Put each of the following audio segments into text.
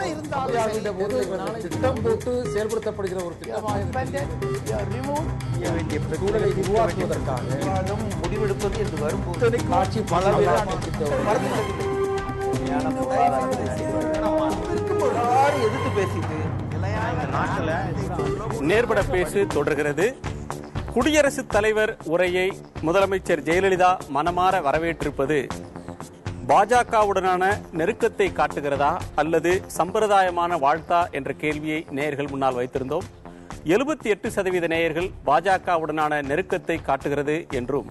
என்ன இருந்தாலும் திட்டம் போட்டு செயல்படுத்தப்படுகிற ஒரு சூழலை உருவாக்குவதற்காக முடிவெடுப்பது என்று வரும்போது ஆட்சி பல எதிர்த்து பேசிட்டு நேர்பட பேசு தொடர்கிறது. குடியரசுத் தலைவர் உரையை முதலமைச்சர் ஜெயலலிதா மனமாற வரவேற்றிருப்பது பாஜகவுடனான நெருக்கத்தை காட்டுகிறதா அல்லது சம்பிரதாயமான வாழ்த்தா என்ற கேள்வியை நேயர்கள் முன்னால் வைத்திருந்தோம். 78% நேயர்கள் பாஜகவுடனான நெருக்கத்தை காட்டுகிறது என்றும்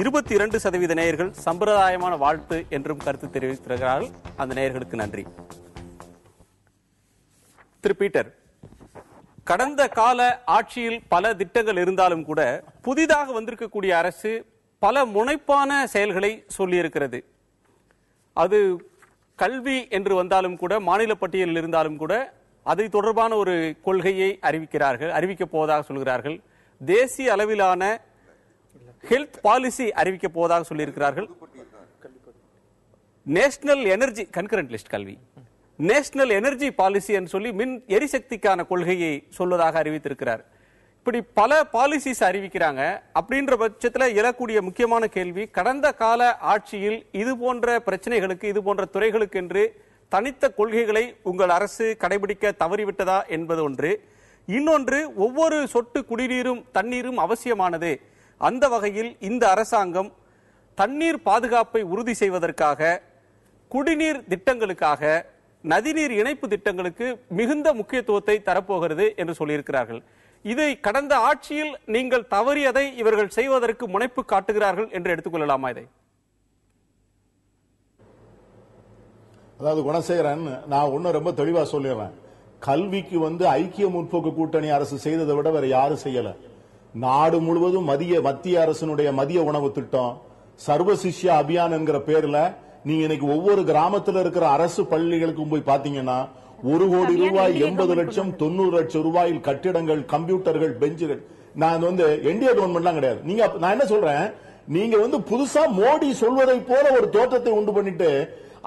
22% நேயர்கள் சம்பிரதாயமான வாழ்த்து என்றும் கருத்து தெரிவித்திருக்கிறார்கள். அந்த நேயர்களுக்கு நன்றி. திரு பீட்டர், கடந்த கால ஆட்சியில் பல திட்டங்கள் இருந்தாலும் கூட புதிதாக வந்திருக்கக்கூடிய அரசு பல முனைப்பான செயல்களை சொல்லியிருக்கிறது. அது கல்வி என்று வந்தாலும் கூட, மாநில பட்டியலில் இருந்தாலும் கூட அது தொடர்பான ஒரு கொள்கையை அறிவிக்கப் போவதாக சொல்கிறார்கள். தேசிய அளவிலான ஹெல்த் பாலிசி அறிவிக்கப் போவதாக சொல்லியிருக்கிறார்கள். நேஷனல் எனர்ஜி கன்கரண்ட் லிஸ்ட் கல்வி, நேஷனல் எனர்ஜி பாலிசி என்று சொல்லி மின் எரிசக்திக்கான கொள்கையை சொல்வதாக அறிவித்திருக்கிறார். இப்படி பல பாலிசிஸ் அறிவிக்கிறாங்க. அப்படின்ற பட்சத்தில் எழக்கூடிய முக்கியமான கேள்வி, கடந்த கால ஆட்சியில் இது போன்ற பிரச்சனைகளுக்கு, இது போன்ற துறைகளுக்கு என்று தனித்த கொள்கைகளை உங்கள் அரசு கடைபிடிக்க தவறிவிட்டதா என்பது ஒன்று. இன்னொன்று, ஒவ்வொரு சொட்டு குடிநீரும் தண்ணீரும் அவசியமானது. அந்த வகையில் இந்த அரசாங்கம் தண்ணீர் பாதுகாப்பை உறுதி செய்வதற்காக, குடிநீர் திட்டங்களுக்காக, நதிநீர் இணைப்பு திட்டங்களுக்கு மிகுந்த முக்கியத்துவத்தை தரப்போகிறது என்று சொல்லியிருக்கிறார்கள். இதை கடந்த ஆட்சியில் நீங்கள் தவறியதை இவர்கள் செய்வதற்கு முனைப்பு காட்டுகிறார்கள் என்று எடுத்துக்கொள்ளலாமா? இதை அதாவது குணசேகரன், நான் ஒன்னும் ரொம்ப தெளிவா சொல்லிடுறேன். கல்விக்கு ஐக்கிய முற்போக்கு கூட்டணி அரசு செய்ததை விட வேற யாரும் செய்யல. நாடு முழுவதும் மத்திய அரசினுடைய மதிய உணவு திட்டம், சர்வ சிஷ்யா அபியான் என்கிற பேர்ல நீங்க இன்னைக்கு ஒவ்வொரு கிராமத்தில் இருக்கிற அரசு பள்ளிகளுக்கும் போய் பாத்தீங்கன்னா 1 கோடி ரூபாய், 80 லட்சம், 90 லட்சம் ரூபாயில் கட்டிடங்கள், கம்ப்யூட்டர்கள், பெஞ்சுகள். நான் என்டிஏ கவர்மெண்ட்லாம் கிடையாது. நான் என்ன சொல்றேன், நீங்க புதுசா மோடி சொல்வதை போல ஒரு தோற்றத்தை உண்டு பண்ணிட்டு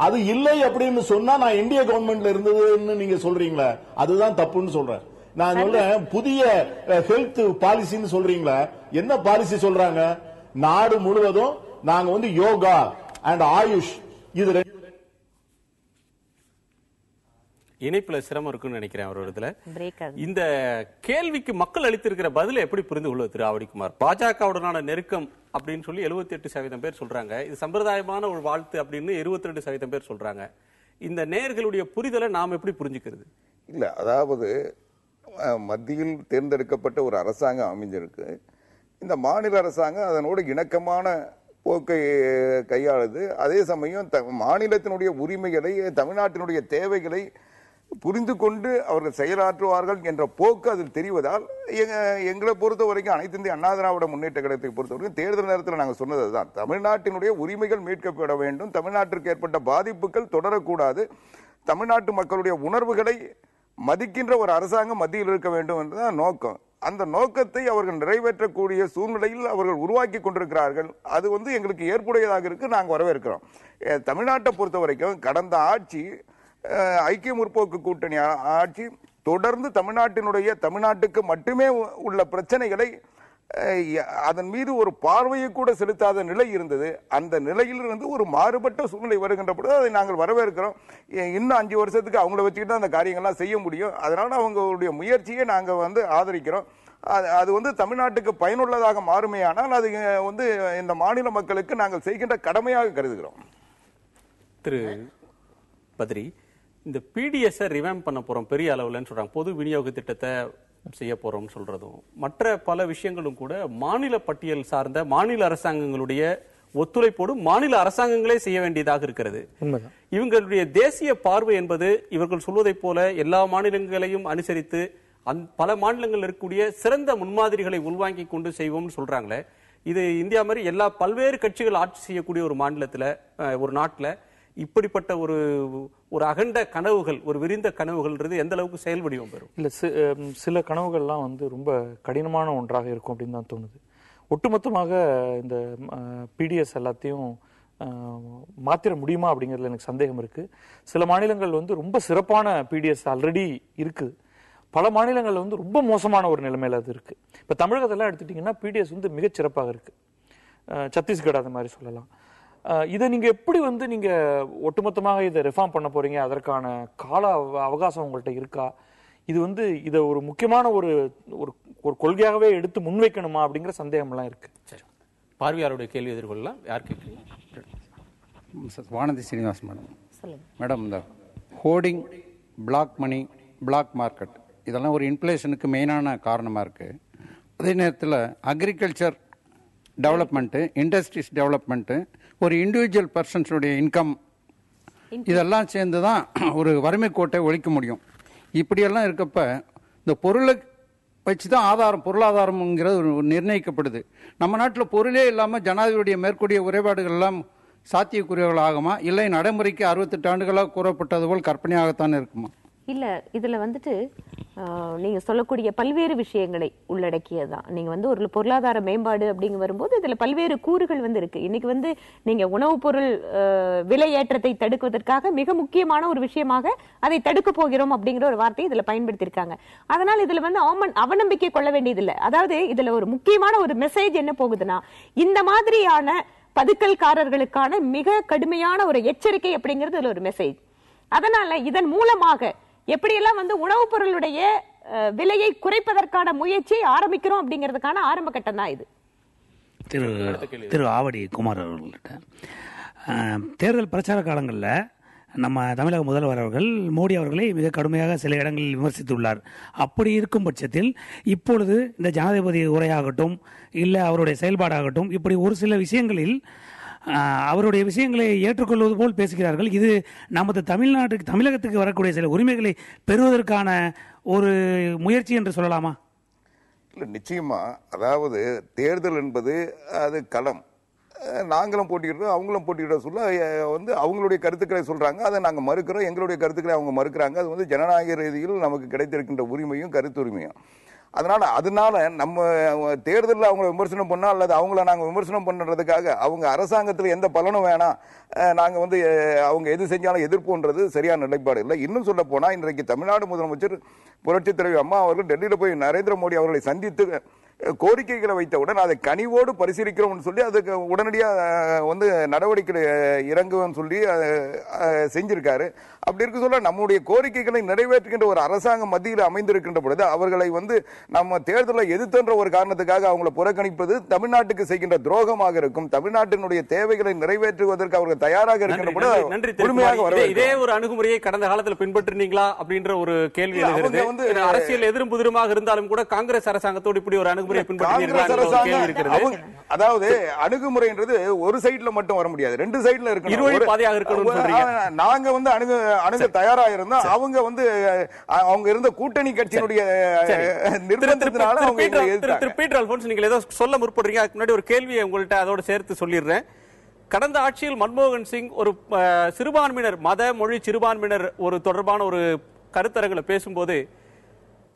அது இல்லை அப்படின்னு சொன்னா நான் என்டிஏ கவர்மெண்ட்ல இருந்ததுன்னு நீங்க சொல்றீங்களா? அதுதான் தப்புன்னு சொல்றேன். நான் சொல்றேன், புதிய ஹெல்த் பாலிசின்னு சொல்றீங்களா? என்ன பாலிசி சொல்றாங்க? நாடு முழுவதும் நாங்க யோகா அண்ட் ஆயுஷ், இது இணைப்புல சிரமம் இருக்குன்னு நினைக்கிறேன். ஒரு இடத்துல இந்த கேள்விக்கு மக்கள் அளித்திருக்கிற பதிலை எப்படி புரிந்து கொள்வது திரு ஆவடிக்குமார்? பாஜகவுடனான நெருக்கம் அப்படின்னு சொல்லி 78% பேர் சொல்றாங்க. இது சம்பிரதாயமான ஒரு வாழ்த்து அப்படின்னு 22% பேர் சொல்றாங்க. இந்த நேயர்களுடைய புரிதலை நாம் எப்படி புரிஞ்சுக்கிறது? இல்ல, அதாவது மத்தியில் தேர்ந்தெடுக்கப்பட்ட ஒரு அரசாங்கம் அமைஞ்சிருக்கு. இந்த மாநில அரசாங்கம் அதனோடு இணக்கமான போக்கை கையாளுது. அதே சமயம் மாநிலத்தினுடைய உரிமைகளை, தமிழ்நாட்டினுடைய தேவைகளை புரிந்து கொண்டு அவர்கள் செயலாற்றுவார்கள் என்ற போக்கு அதில் தெரிவதால் எங்களை பொறுத்த வரைக்கும் அனைத்து இந்திய அண்ணா திராவிட முன்னேற்ற கழகத்தை பொறுத்த வரைக்கும் தேர்தல் நேரத்தில் நாங்கள் சொன்னதுதான், தமிழ்நாட்டினுடைய உரிமைகள் மீட்கப்பட வேண்டும், தமிழ்நாட்டிற்கு ஏற்பட்ட பாதிப்புகள் தொடரக்கூடாது, தமிழ்நாட்டு மக்களுடைய உணர்வுகளை மதிக்கின்ற ஒரு அரசாங்கம் மத்தியில் இருக்க வேண்டும் என்றுதான் நோக்கம். அந்த நோக்கத்தை அவர்கள் நிறைவேற்றக்கூடிய சூழ்நிலையில் அவர்கள் உருவாக்கி கொண்டிருக்கிறார்கள். அது எங்களுக்கு ஏற்புடையதாக இருக்கு, நாங்கள் வரவேற்கிறோம். தமிழ்நாட்டை பொறுத்த வரைக்கும் கடந்த ஆட்சி, ஐக்கிய முற்போக்கு கூட்டணி ஆட்சி தொடர்ந்து தமிழ்நாட்டுக்கு மட்டுமே உள்ள பிரச்சனைகளை அதன் மீது ஒரு பார்வையை கூட செலுத்தாத நிலை இருந்தது. அந்த நிலையிலிருந்து ஒரு மாறுபட்ட சூழ்நிலை வருகின்ற பொழுது அதை நாங்கள் வரவேற்கிறோம். இன்னும் 5 வருஷத்துக்கு அவங்கள வச்சுக்கிட்டு அந்த காரியங்கள்லாம் செய்ய முடியும். அதனால அவங்களுடைய முயற்சியை நாங்கள் ஆதரிக்கிறோம். அது தமிழ்நாட்டுக்கு பயனுள்ளதாக மாறுமையானால் அது இந்த மாநில மக்களுக்கு நாங்கள் செய்கின்ற கடமையாக கருதுகிறோம். திரு பத்ரி, இந்த பிடிஎஸ் ரிவாம்ப் பண்ண போறோம் பெரிய அளவுலன்னு சொல்றாங்க. பொது விநியோக திட்டத்தை செய்ய போறோம் சொல்றதும், மற்ற பல விஷயங்களும் கூட மாநில பட்டியல் சார்ந்த மாநில அரசாங்கங்களுடைய ஒத்துழைப்போடு மாநில அரசாங்கங்களே செய்ய வேண்டியதாக இருக்கிறது. இவங்களுடைய தேசிய பார்வை என்பது இவர்கள் சொல்வதை போல எல்லா மாநிலங்களையும் அனுசரித்து பல மாநிலங்கள் இருக்கக்கூடிய சிறந்த முன்மாதிரிகளை உள்வாங்கி கொண்டு செய்வோம்னு சொல்றாங்களே, இது இந்தியா மாதிரி பல்வேறு கட்சிகள் ஆட்சி செய்யக்கூடிய ஒரு மாநிலத்துல, ஒரு நாட்டுல இப்படிப்பட்ட ஒரு அகண்ட கனவுகள், ஒரு விரிந்த கனவுகள்ன்றது எந்த அளவுக்கு செயல் வடிவம் பெறும்? இல்ல, சில கனவுகள்லாம் ரொம்ப கடினமான ஒன்றாக இருக்கும் அப்படின்னு தான் தோணுது. ஒட்டுமொத்தமாக இந்த பிடிஎஸ் எல்லாத்தையும் மாத்திர முடியுமா அப்படிங்கிறதுல எனக்கு சந்தேகம் இருக்கு. சில மாநிலங்கள் வந்து ரொம்ப சிறப்பான பிடிஎஸ் ஆல்ரெடி இருக்கு, பல மாநிலங்கள் வந்து ரொம்ப மோசமான ஒரு நிலைமையில அது இருக்கு. இப்ப தமிழகத்தெல்லாம் எடுத்துட்டீங்கன்னா பிடிஎஸ் வந்து மிகச் சிறப்பாக இருக்கு. சத்தீஸ்கட் அது மாதிரி சொல்லலாம். இதை நீங்க எப்படி வந்து நீங்க ஒட்டுமொத்தமாக இதை ரிஃபார்ம் பண்ண போறீங்க? அதற்கான கால அவகாசம் உங்கள்கிட்ட இருக்கா? இது வந்து இதை ஒரு முக்கியமான ஒரு ஒரு கொள்கையாகவே எடுத்து முன்வைக்கணுமா அப்படிங்கிற சந்தேகம்லாம் இருக்கு. பார்வையாளருடைய கேள்வி எதிர்கொள்ளலாம். யார் கேட்குறீங்க? வானதி சீனிவாஸ் மேடம். மேடம், இந்த hoarding, black money, black market இதெல்லாம் ஒரு இன்ஃப்ளேஷனுக்கு மெயினான காரணமாக இருக்குது. அதே நேரத்தில் அக்ரிகல்ச்சர் டெவலப்மெண்ட்டு, இண்டஸ்ட்ரீஸ் டெவலப்மெண்ட்டு, ஒரு இண்டிவிஜுவல் பர்சன்ஸுடைய இன்கம் இதெல்லாம் சேர்ந்து தான் ஒரு வறுமை கோட்டை ஒழிக்க முடியும். இப்படியெல்லாம் இருக்கப்ப இந்த பொருளை வச்சு தான் பொருளாதாரம்ங்கிறது நிர்ணயிக்கப்படுது. நம்ம நாட்டில் பொருளே இல்லாமல் ஜனாதிபதியுடைய மேற்கூடிய குறைபாடுகள் எல்லாம் சாத்தியக்குரியவர்கள் ஆகுமா, இல்லை நடைமுறைக்கு 68 ஆண்டுகளாக கூறப்பட்டது போல் கற்பனையாகத்தான் இருக்குமா? இல்ல, இதுல வந்துட்டு நீங்க சொல்லக்கூடிய பல்வேறு விஷயங்களை உள்ளடக்கியதுதான். நீங்க வந்து ஒரு பொருளாதார மேம்பாடு அப்படிங்க வரும்போது இதுல பல்வேறு கூறுகள் வந்து இருக்கு. இன்னைக்கு வந்து நீங்க உணவுப் பொருள் விலையேற்றத்தை தடுக்குவதற்காக மிக முக்கியமான ஒரு விஷயமாக அதை தடுக்க போகிறோம் அப்படிங்கிற ஒரு வார்த்தையை இதுல பயன்படுத்தியிருக்காங்க. அதனால இதுல வந்து அவநம்பிக்கை கொள்ள வேண்டியதில்லை. அதாவது இதுல ஒரு முக்கியமான ஒரு மெசேஜ் என்ன போகுதுன்னா, இந்த மாதிரியான பதுக்கல்காரர்களுக்கான மிக கடுமையான ஒரு எச்சரிக்கை அப்படிங்கிறது இதுல ஒரு மெசேஜ். அதனால இதன் மூலமாக எப்படியெல்லாம் வந்து உணவுப் பொருளுடைய விலையை குறைப்பதற்கான முயற்சியை ஆரம்பிக்கிறோம் அப்படிங்கிறதுக்கான ஆரம்ப கட்டம் தான் இது. திரு ஆவடி குமார் அவர்கள்ட்ட தேர்தல் பிரச்சார காலங்களில் நம்ம தமிழக முதல்வர் அவர்கள் மோடி அவர்களை மிக கடுமையாக சில இடங்களில் விமர்சித்துள்ளார். அப்படி இருக்கும் பட்சத்தில் இப்பொழுது இந்த ஜனாதிபதி உரையாகட்டும், இல்லை அவருடைய செயல்பாடாகட்டும், இப்படி ஒரு சில விஷயங்களில் அவருடைய விஷயங்களை ஏற்றுக்கொள்வது போல் பேசுகிறார்கள். இது நமது தமிழகத்துக்கு வரக்கூடிய சில உரிமைகளை பெறுவதற்கான ஒரு முயற்சி என்று சொல்லலாமா? இல்லை, நிச்சயமா. அதாவது தேர்தல் என்பது அது களம். நாங்களும் போட்டிக்கிட்டோம், அவங்களும் போட்டிக்கிட்ட சொல்ல வந்து அவங்களுடைய கருத்துக்களை சொல்றாங்க, அதை நாங்கள் மறுக்கிறோம். எங்களுடைய கருத்துக்களை அவங்க மறுக்கிறாங்க. அது வந்து ஜனநாயக ரீதியில் நமக்கு கிடைத்திருக்கின்ற உரிமையும் கருத்துரிமையும். அதனால நம்ம தேர்தலில் அவங்கள விமர்சனம் பண்ணா அல்லது அவங்கள நாங்கள் விமர்சனம் பண்ணுறதுக்காக அவங்க அரசாங்கத்தில் எந்த பலனும் வேணாம், நாங்கள் வந்து அவங்க எது செஞ்சாலும் எதிர்ப்புன்றது சரியான நிலைப்பாடு இல்லை. இன்னும் சொல்ல போனால் இன்றைக்கு தமிழ்நாடு முதலமைச்சர் புரட்சித் தலைவி அம்மா அவர்கள் டெல்லியில் போய் நரேந்திர மோடி அவர்களை சந்தித்து கோரிக்கைகளை வைத்தவுடன் அதை கனிவோடு பரிசீலிக்கிறோம்னு சொல்லி அதுக்கு உடனடியாக வந்து நடவடிக்கை இறங்குவோம்னு சொல்லி செஞ்சிருக்காரு. அப்படி இருக்க சொல்ல நம்முடைய கோரிக்கைகளை நிறைவேற்றுகின்ற ஒரு அரசாங்கம் மத்தியில் அமைந்திருக்கின்ற பொழுது அவர்களை வந்து நம்ம தேர்தலை எதிர்த்துன்ற ஒரு காரணத்துக்காக அவங்களை புறக்கணிப்பது தமிழ்நாட்டுக்கு செய்கின்ற துரோகமாக இருக்கும். தமிழ்நாட்டினுடைய தேவைகளை நிறைவேற்றுவதற்கு அவர்கள் தயாராக இருக்கின்ற பொழுது இதே ஒரு அணுகுமுறையை கடந்த காலத்தில் பின்பற்றினீங்களா அப்படின்ற ஒரு கேள்வி எழுகிறது. அரசியல் எதிரும் புதிருமாக இருந்தாலும் கூட காங்கிரஸ் அரசாங்கத்தோடு இப்படி ஒரு அணுகுமுறை அதாவது அணுகுமுறைன்றது ஒரு சைடுல மட்டும் வர முடியாது, ரெண்டு சைடுல இருக்கணும். நாங்க வந்து அணுக தயாரா இருந்தோம். அவங்க வந்து அவங்க இருந்த கூட்டணி கட்சியினுடைய நிர்பந்தத்தினால திரு பீட்டர் அல்போன்ஸ், நீங்க ஏதோ சொல்ல முற்படுறீங்க. அதுக்கு முன்னாடி ஒரு கேள்வியை உங்கள்கிட்ட அதோட சேர்த்து சொல்லிடுறேன். கடந்த ஆட்சியில் மன்மோகன் சிங் ஒரு சிறுபான்மையினர் மத மொழி சிறுபான்மையினர் ஒரு தொடர்பான ஒரு கருத்தரங்களை பேசும்போது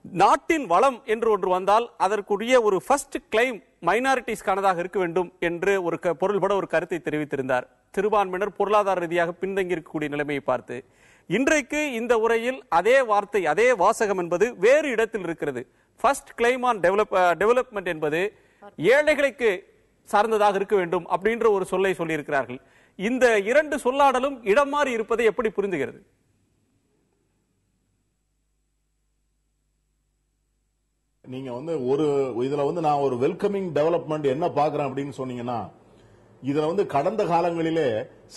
நாட்டின் வளம் என்று ஒன்று வந்தால் அதற்குரிய ஒரு ஃபர்ஸ்ட் கிளைம் மைனாரிட்டிஸ்கானதாக இருக்க வேண்டும் என்று ஒரு பொருள்பட ஒரு கருத்தை தெரிவித்திருந்தார். சிறுபான்மையினர் பொருளாதார ரீதியாக பின்தங்கி இருக்கக்கூடிய நிலைமையை பார்த்து இன்றைக்கு இந்த உரையில் அதே வார்த்தை அதே வாசகம் என்பது வேறு இடத்தில் இருக்கிறது. ஃபர்ஸ்ட் கிளைம் ஆன் டெவலப்மெண்ட் என்பது ஏழைகளுக்கு சார்ந்ததாக இருக்க வேண்டும் அப்படின்ற ஒரு சொல்லை சொல்லியிருக்கிறார்கள். இந்த இரண்டு சொல்லாடலும் இடம் மாறி இருப்பதை எப்படி புரிந்துகிறது? நீங்க வந்து இதுல வந்து நான் ஒரு வெல்கமிங் டெவலப்மெண்ட் என்ன பாக்குறேன் அப்படின்னு சொன்னீங்கன்னா, இதுல வந்து கடந்த காலங்களிலே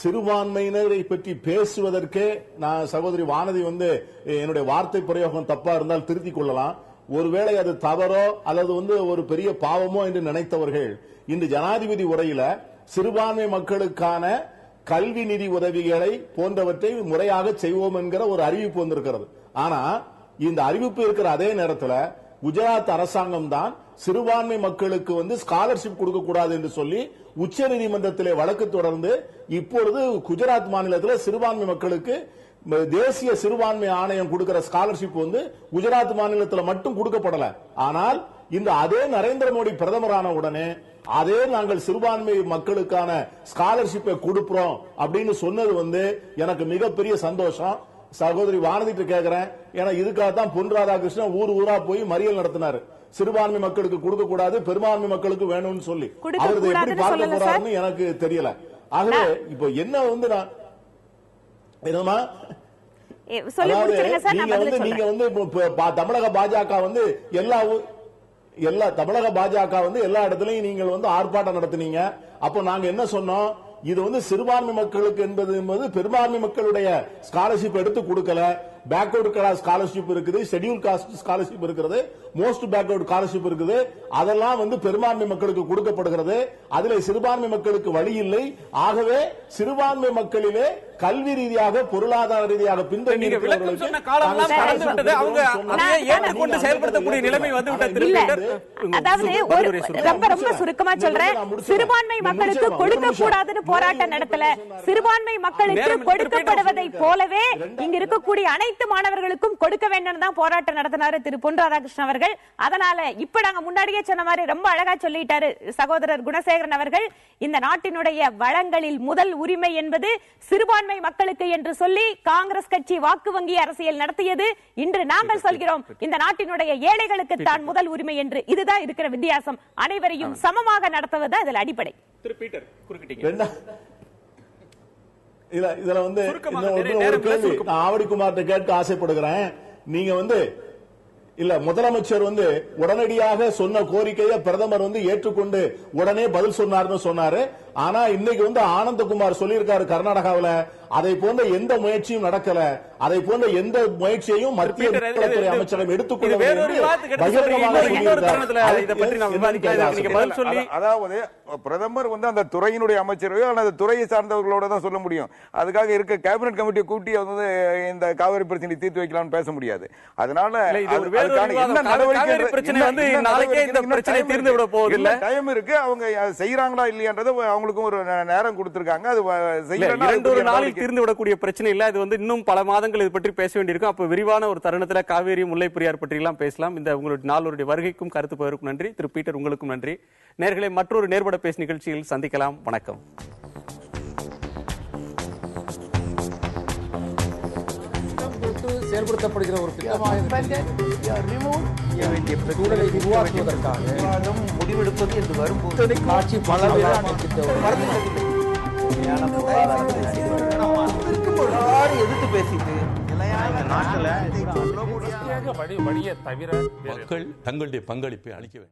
சிறுபான்மையினரை பற்றி பேசுவதற்கே நான் சகோதரி வானதி வந்து என்னுடைய வார்த்தை பிரயோகம் தப்பா இருந்தால் திருத்திக் கொள்ளலாம். ஒருவேளை அது தவறோ அல்லது வந்து ஒரு பெரிய பாவமோ என்று நினைத்தவர்கள் இன்று ஜனாதிபதி உரையில சிறுபான்மை மக்களுக்கான கல்வி நிதி உதவிகளை போன்றவற்றை முறையாக செய்வோம் என்கிற ஒரு அறிவிப்பு வந்திருக்கிறது. ஆனா இந்த அறிவிப்பு இருக்கிற அதே நேரத்தில் குஜராத் அரசாங்கம் தான் சிறுபான்மை மக்களுக்கு வந்து ஸ்காலர்ஷிப் கொடுக்க கூடாது என்று சொல்லி உச்ச நீதிமன்றத்திலே வழக்கு தொடர்ந்து இப்பொழுது குஜராத் மாநிலத்தில் சிறுபான்மை மக்களுக்கு தேசிய சிறுபான்மை ஆணையம் கொடுக்கிற ஸ்காலர்ஷிப் வந்து குஜராத் மாநிலத்தில் மட்டும் கொடுக்கப்படல. ஆனால் இந்த அதே நரேந்திர மோடி பிரதமரான உடனே அதே நாங்கள் சிறுபான்மை மக்களுக்கான ஸ்காலர்ஷிப்பை கொடுப்போம் அப்படின்னு சொன்னது வந்து எனக்கு மிகப்பெரிய சந்தோஷம். சகோதரி வானதிட்டு கேட்கிறேன், ஏன்னா இதுக்காக தான் பொன் ராதாகிருஷ்ணன் ஊர் ஊரா போய் மறியல் நடத்தினாரு. சிறுபான்மை மக்களுக்கு கொடுக்க கூடாது, பெரும்பான்மை மக்களுக்கு வேணும்னு சொல்லி. அவரு எப்படி பார்க்க போறாருன்னு எனக்கு தெரியல. ஆகவே இப்போ என்ன வந்து நான் என்னமா நீங்க வந்து தமிழக பாஜக வந்து தமிழக பாஜக வந்து எல்லா இடத்துலயும் நீங்கள் வந்து ஆர்ப்பாட்டம் நடத்தினீங்க. அப்போ நாங்க என்ன சொன்னோம், இது வந்து சிறுபான்மை மக்களுக்கு என்பது பெரும்பான்மை மக்களுடைய ஸ்காலர்ஷிப் எடுத்து கொடுக்கல. பேக்வர்டு கிளாஸ் ஸ்காலர்ஷிப் இருக்குது, ஷெட்யூல் காஸ்ட் ஸ்காலர்ஷிப் இருக்கிறது, மோஸ்ட் பேக்வர்டு ஸ்காலர்ஷிப் இருக்குது. அதெல்லாம் வந்து பெரும்பான்மை மக்களுக்கு கொடுக்கப்படுகிறது. அதுல சிறுபான்மை மக்களுக்கு வழி இல்லை. ஆகவே சிறுபான்மை மக்களிலே கல்வி ரீதியாக பொருளாதார ரீதியாக பின்தங்கி செயல்படுத்தக்கூடிய நிலைமை வந்து ரொம்ப சுருக்கமா சொல்றேன். சிறுபான்மை மக்களுக்கு கொடுக்க கூடாதுன்னு போராட்டம் நடத்தல, சிறுபான்மை மக்களுக்கு கொடுக்கப்படுவதை போலவே இங்க இருக்கக்கூடிய அனைத்து மாணவர்களுக்கும் கொடுக்க வேண்டும் தான் போராட்டம் நடத்தினாரு திரு பொன் ராதாகிருஷ்ணன் அவர்கள். அதனால இப்ப நாங்க முன்னாடியே சொன்ன மாதிரி ரொம்ப அழகா சொல்லிட்டாரு சகோதரர் குணசேகரன் அவர்கள். இந்த நாட்டினுடைய வளங்களில் முதல் உரிமை என்பது சிறுபான்மை மக்களுக்கு என்று சொல்லி காங்கிரஸ் கட்சி வாக்கு வங்கி அரசியல் நடத்தியது. இன்று நாங்கள் சொல்கிறோம் இந்த நாட்டினுடைய ஏழைகளுக்கு தான் முதல் உரிமை என்று. இதுதான் இருக்கிற வித்தியாசம். அனைவரையும் சமமாக நடத்துவதுதான் இதில் அடிப்படை. இதுல வந்து ஆவடிக்குமார்ட்ட கேட்க ஆசைப்படுகிறேன். நீங்க வந்து இல்ல முதலமைச்சர் வந்து உடனடியாக சொன்ன கோரிக்கையை பிரதமர் வந்து ஏற்றுக்கொண்டு உடனே பதில் சொன்னார்னு சொன்னாரு. ஆனா இன்னைக்கு வந்து ஆனந்தகுமார் சொல்லியிருக்காரு கர்நாடகாவில் அதை போன்ற எந்த முயற்சியும் நடக்கல, அதை போன்ற எந்த முயற்சியையும் மத்திய உள்துறை அமைச்சகம் எடுத்துக்கொள்ள. அதாவது பிரதமர் வந்து அந்த துறையினுடைய அமைச்சரையோ அல்லது துறையை சார்ந்தவர்களோட தான் சொல்ல முடியும். அதுக்காக இருக்க கேபினட் கமிட்டியை கூட்டி வந்து இந்த காவிரி பிரச்சனை தீர்த்து வைக்கலாம்னு பேச முடியாது. அதனால என்ன நடவடிக்கை டைம் இருக்கு, அவங்க செய்யறாங்களா இல்லையான்றது அவங்களுக்கும் ஒரு நேரம் கொடுத்திருக்காங்க. அது நாளில் தீர்ந்து விடக்கூடிய பிரச்சனை இல்ல. அது வந்து இன்னும் பல மாதங்கள் இது பற்றி பேச வேண்டியிருக்கும். அப்ப விரிவான ஒரு தருணத்துல காவேரி முல்லை பெரியார் பற்றி எல்லாம் பேசலாம். இந்த உங்களுடைய நாளுடைய வருகைக்கும் கருத்து பகிர்வுக்கும் நன்றி. திரு பீட்டர் உங்களுக்கும் நன்றி. நேர்களை மற்றொரு நேர்பட பேசு நிகழ்ச்சியில் சந்திக்கலாம். வணக்கம். செயல்படுத்தப்படுகிற ஒரு சூழலை உருவாக்குவதற்காக முடிவெடுப்பது என்று வரும்போது காட்சி பல எதிர்த்து பேசிட்டு மக்கள் தங்களுடைய பங்களிப்பை அளிக்க வேண்டும்.